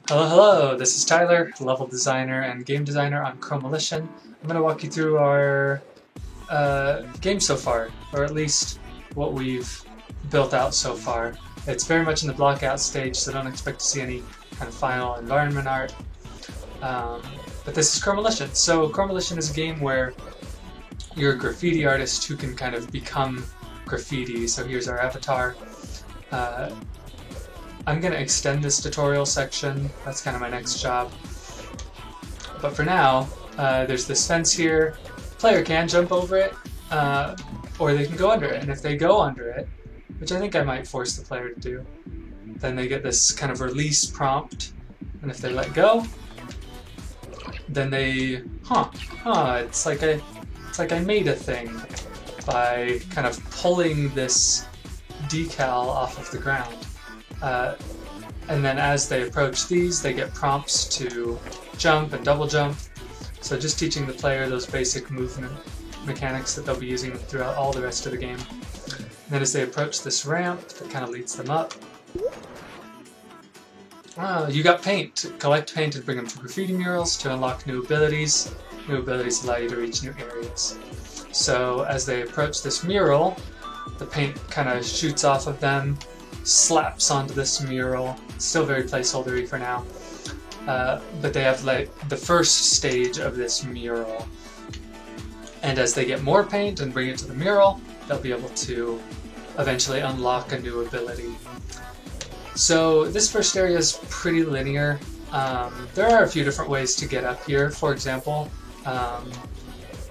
Hello, this is Tyler, level designer and game designer on Chromalition. I'm going to walk you through our game so far, or at least what we've built out so far. It's very much in the block out stage, so don't expect to see any kind of final environment art. But this is Chromalition. So Chromalition is a game where you're a graffiti artist who can kind of become graffiti. So here's our avatar. I'm going to extend this tutorial section. That's kind of my next job. But for now, there's this fence here. Player can jump over it, or they can go under it. And if they go under it, which I think I might force the player to do, then they get this kind of release prompt. And if they let go, then they, it's like I made a thing by kind of pulling this decal off of the ground. And then as they approach these, they get prompts to jump and double jump. So just teaching the player those basic movement mechanics that they'll be using throughout all the rest of the game. And then as they approach this ramp that kind of leads them up, you got paint. Collect paint and bring them to graffiti murals to unlock new abilities. New abilities allow you to reach new areas. So as they approach this mural, the paint kind of shoots off of them, slaps onto this mural. Still very placeholdery for now. But they have like the first stage of this mural. And as they get more paint and bring it to the mural, they'll be able to eventually unlock a new ability. So this first area is pretty linear. There are a few different ways to get up here. For example, I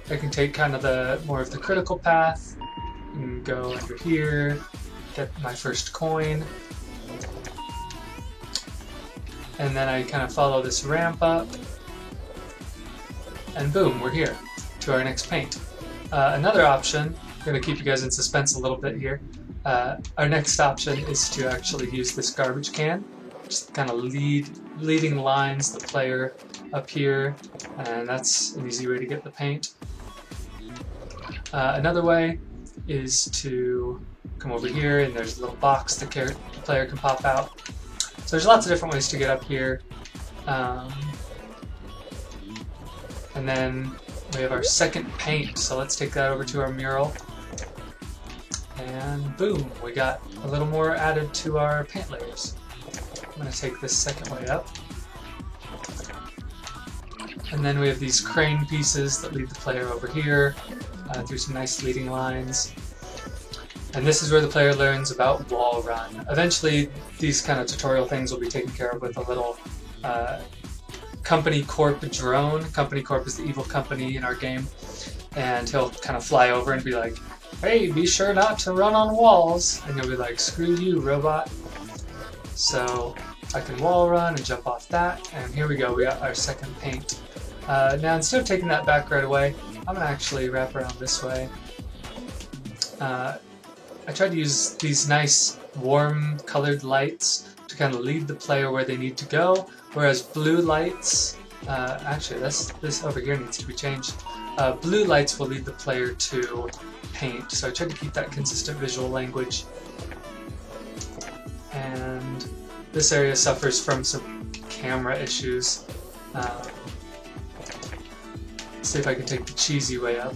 can take kind of more of the critical path and go under here, get my first coin, and then I kind of follow this ramp up, and boom, we're here to our next paint. Another option, I'm going to keep you guys in suspense a little bit here. Our next option is to actually use this garbage can, just kind of leading lines the player up here, and that's an easy way to get the paint. Another way is to come over here, and there's a little box the player can pop out. So there's lots of different ways to get up here. And then we have our second paint, so let's take that over to our mural. And boom, we got a little more added to our paint layers. I'm going to take this second way up. And then we have these crane pieces that lead the player over here through some nice leading lines. And this is where the player learns about wall run. Eventually, these kind of tutorial things will be taken care of with a little Company Corp drone. Company Corp is the evil company in our game. And he'll kind of fly over and be like, hey, be sure not to run on walls. And you'll be like, screw you, robot. So I can wall run and jump off that. And here we go, we got our second paint. Now instead of taking that back right away, I'm going to actually wrap around this way. I tried to use these nice warm colored lights to kind of lead the player where they need to go, whereas blue lights, actually this over here needs to be changed. Blue lights will lead the player to paint, so I tried to keep that consistent visual language. And this area suffers from some camera issues. Let's see if I can take the cheesy way up.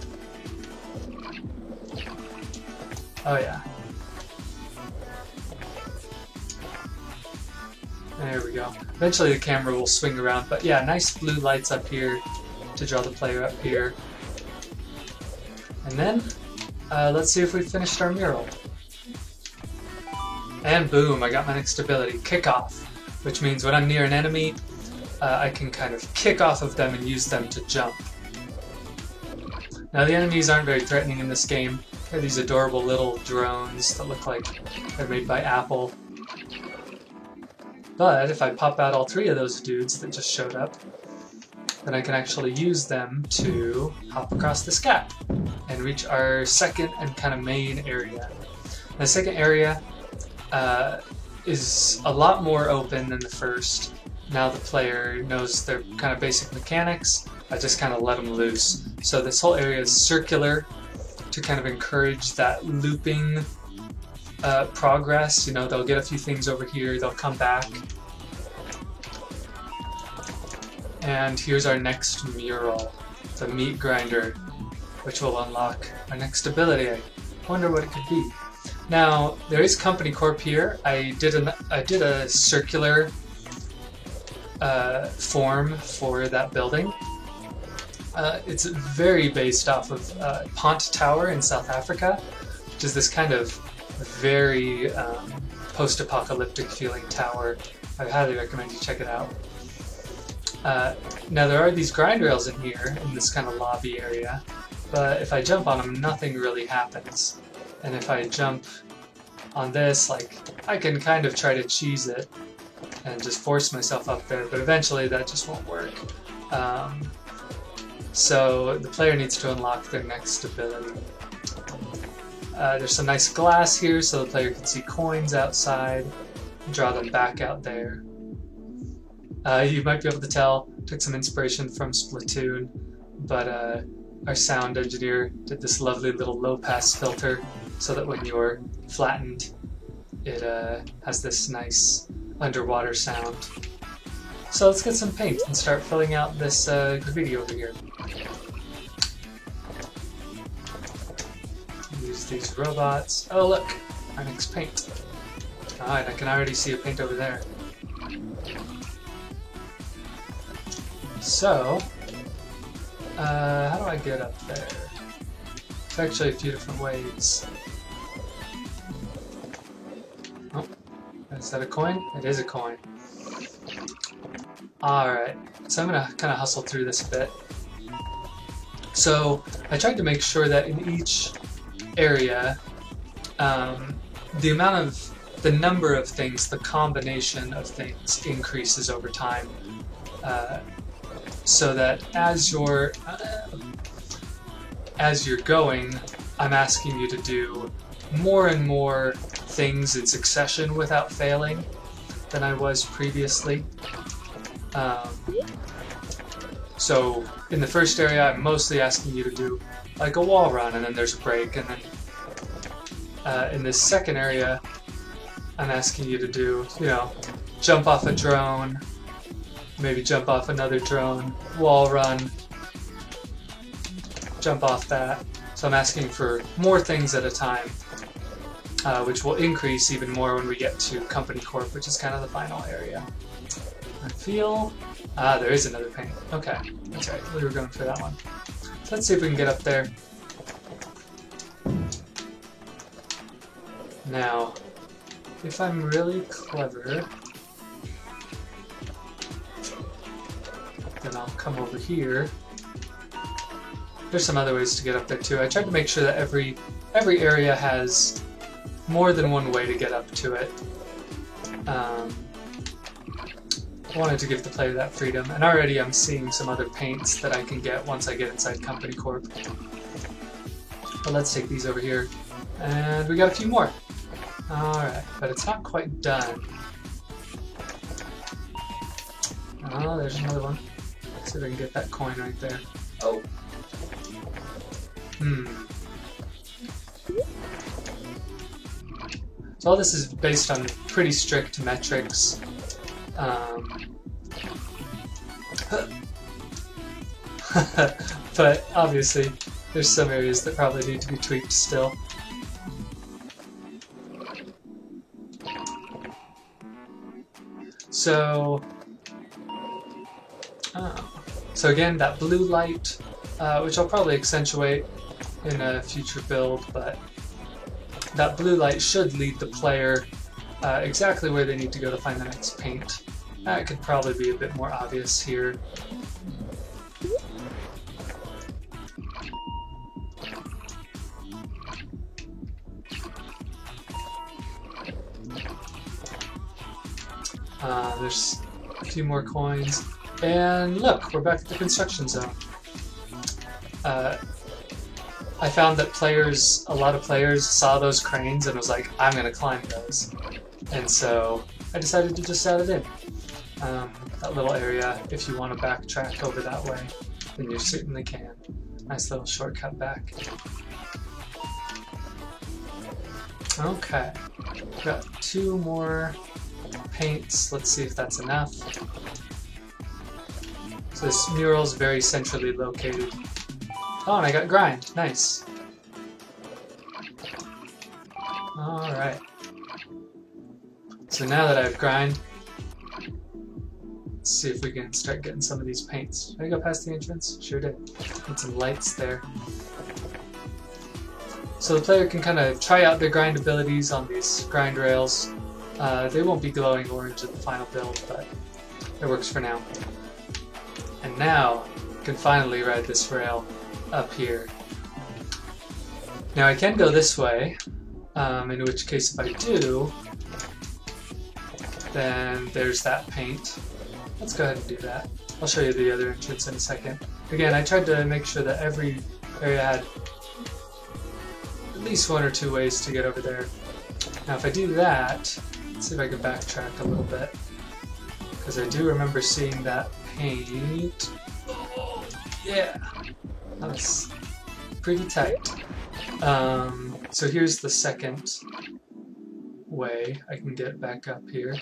Oh yeah. There we go. Eventually the camera will swing around, but yeah, nice blue lights up here to draw the player up here. And then, let's see if we finished our mural. And boom, I got my next ability, Kick Off, which means when I'm near an enemy, I can kind of kick off of them and use them to jump. Now the enemies aren't very threatening in this game. They're these adorable little drones that look like they're made by Apple. But if I pop out all three of those dudes that just showed up, then I can actually use them to hop across this gap and reach our second and kind of main area. The second area is a lot more open than the first. Now the player knows their kind of basic mechanics. I just kind of let them loose. So this whole area is circular to kind of encourage that looping progress. You know, they'll get a few things over here, they'll come back, And here's our next mural, the meat grinder, which will unlock our next ability. I wonder what it could be. Now, there is Company Corp here. I did a circular form for that building. It's very based off of Pont Tower in South Africa, which is this kind of very post-apocalyptic feeling tower. I highly recommend you check it out. Now there are these grind rails in here, in this kind of lobby area, but if I jump on them, nothing really happens. And if I jump on this, like, I can kind of try to cheese it and just force myself up there, but eventually that just won't work. So the player needs to unlock their next ability. There's some nice glass here so the player can see coins outside and draw them back out there. You might be able to tell, took some inspiration from Splatoon, but our sound engineer did this lovely little low-pass filter so that when you're flattened, it has this nice underwater sound. So let's get some paint and start filling out this graffiti over here. Use these robots. Oh look, our next paint. Alright, I can already see a paint over there. So, how do I get up there? There's actually a few different ways. Oh, is that a coin? It is a coin. Alright, so I'm gonna kind of hustle through this a bit. So, I tried to make sure that in each area, the number of things, the combination of things increases over time. So that as you're going, I'm asking you to do more and more things in succession without failing than I was previously. So in the first area, I'm mostly asking you to do like a wall run, and then there's a break, and then in this second area, I'm asking you to do, you know, jump off a drone, maybe jump off another drone, wall run, jump off that. So I'm asking for more things at a time, which will increase even more when we get to Company Corp, which is kind of the final area. I feel... there is another paint. Okay, that's right, we were going for that one. So let's see if we can get up there. Now, if I'm really clever, then I'll come over here. There's some other ways to get up there too. I tried to make sure that every area has more than one way to get up to it. I wanted to give the player that freedom, and already I'm seeing some other paints that I can get once I get inside Company Corp. But let's take these over here, and we got a few more. Alright, but it's not quite done. Oh, there's another one. Let's see if I can get that coin right there. Oh! So all this is based on pretty strict metrics. But obviously, there's some areas that probably need to be tweaked still. So again, that blue light, which I'll probably accentuate in a future build, but that blue light should lead the player exactly where they need to go to find the next paint. That could probably be a bit more obvious here. There's a few more coins, and look, we're back at the construction zone. I found that a lot of players saw those cranes and was like, I'm gonna climb those. And so I decided to just add it in. That little area, if you want to backtrack over that way, then you certainly can. Nice little shortcut back. Okay, got 2 more paints. Let's see if that's enough. So this mural is very centrally located. Oh, and I got grind. Nice. Alright. So now that I have grind, let's see if we can start getting some of these paints. Did I go past the entrance? Sure did. Get some lights there. So the player can kind of try out their grind abilities on these grind rails. They won't be glowing orange in the final build, but it works for now. And now, I can finally ride this rail up here. Now I can go this way, in which case if I do, then there's that paint. Let's go ahead and do that. I'll show you the other entrance in a second. Again, I tried to make sure that every area had at least one or two ways to get over there. Now if I do that, let's see if I can backtrack a little bit, because I do remember seeing that paint. Oh, yeah, that was pretty tight. So here's the second way I can get back up here.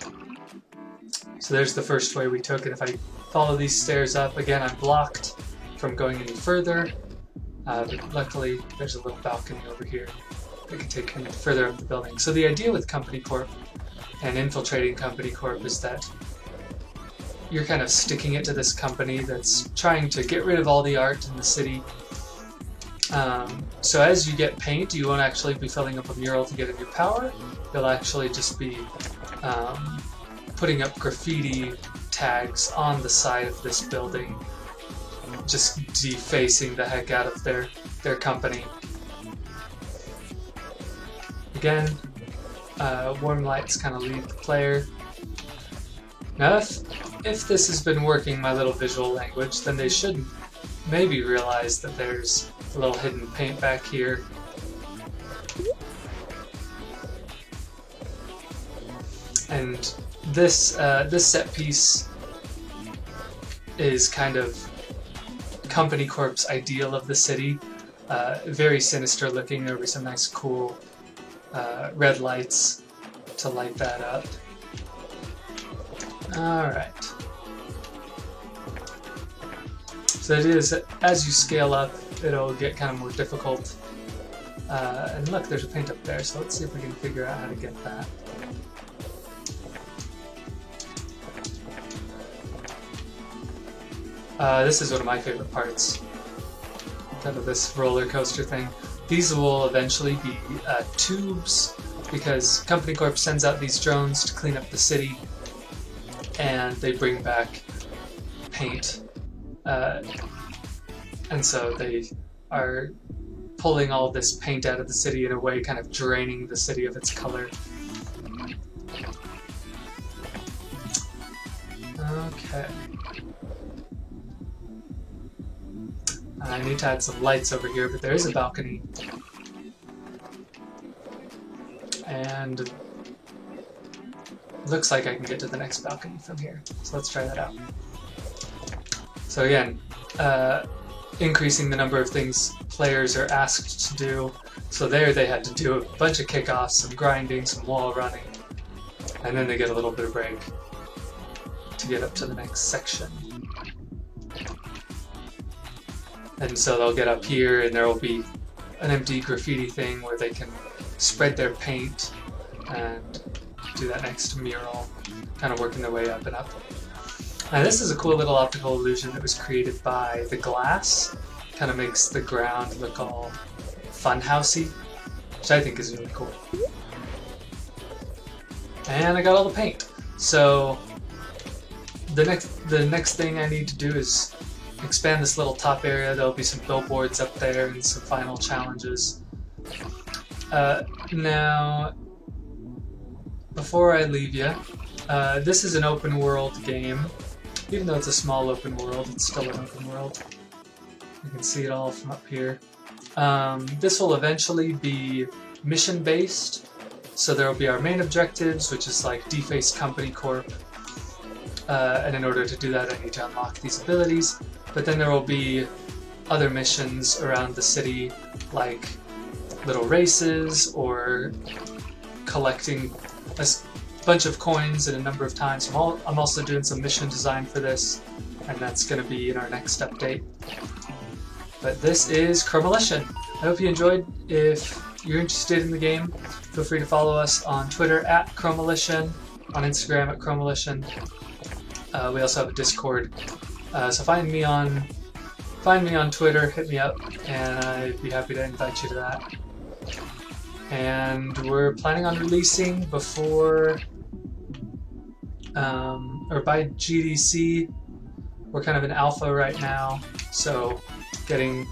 So there's the first way we took, and if I follow these stairs up, again I'm blocked from going any further, but luckily there's a little balcony over here that can take me further up the building. So the idea with Company Corp and infiltrating Company Corp is that you're kind of sticking it to this company that's trying to get rid of all the art in the city. So as you get paint, you won't actually be filling up a mural to get a new power. You'll actually just be putting up graffiti tags on the side of this building, just defacing the heck out of their company. Again, warm lights kind of lead the player. Now if this has been working, my little visual language, then they should maybe realize that there's a little hidden paint back here. And this set piece is kind of Company Corp's ideal of the city. Very sinister looking. There'll be some nice cool red lights to light that up. Alright. So the idea is that as you scale up, it'll get kind of more difficult. And look, there's a paint up there, so let's see if we can figure out how to get that. This is one of my favorite parts, kind of this roller coaster thing. These will eventually be tubes, because Company Corp sends out these drones to clean up the city, and they bring back paint. And so they are pulling all this paint out of the city in a way, kind of draining the city of its color. Okay. I need to add some lights over here, but there is a balcony. And looks like I can get to the next balcony from here. So let's try that out. So again, increasing the number of things players are asked to do. So there they had to do a bunch of kickoffs, some grinding, some wall running, and then they get a little bit of break to get up to the next section. And so they'll get up here and there will be an empty graffiti thing where they can spread their paint and do that next mural, kind of working their way up and up. Now this is a cool little optical illusion that was created by the glass. Kind of makes the ground look all funhousey, which I think is really cool. And I got all the paint. So the next thing I need to do is expand this little top area. There'll be some billboards up there and some final challenges. Now, before I leave you, this is an open world game. Even though it's a small open world, it's still an open world. You can see it all from up here. This will eventually be mission-based. So there will be our main objectives, which is like deface Company Corp. And in order to do that, I need to unlock these abilities. But then there will be other missions around the city, like little races or collecting a bunch of coins in a number of times. I'm also doing some mission design for this, and that's going to be in our next update. But this is Chromalition. I hope you enjoyed. If you're interested in the game, feel free to follow us on Twitter at Chromalition, on Instagram at Chromalition. We also have a Discord, so find me on Twitter, hit me up, and I'd be happy to invite you to that. And we're planning on releasing before, or by GDC. We're kind of in alpha right now, so getting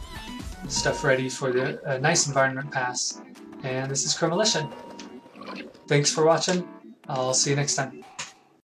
stuff ready for the nice environment pass. And this is Chromalition. Thanks for watching. I'll see you next time.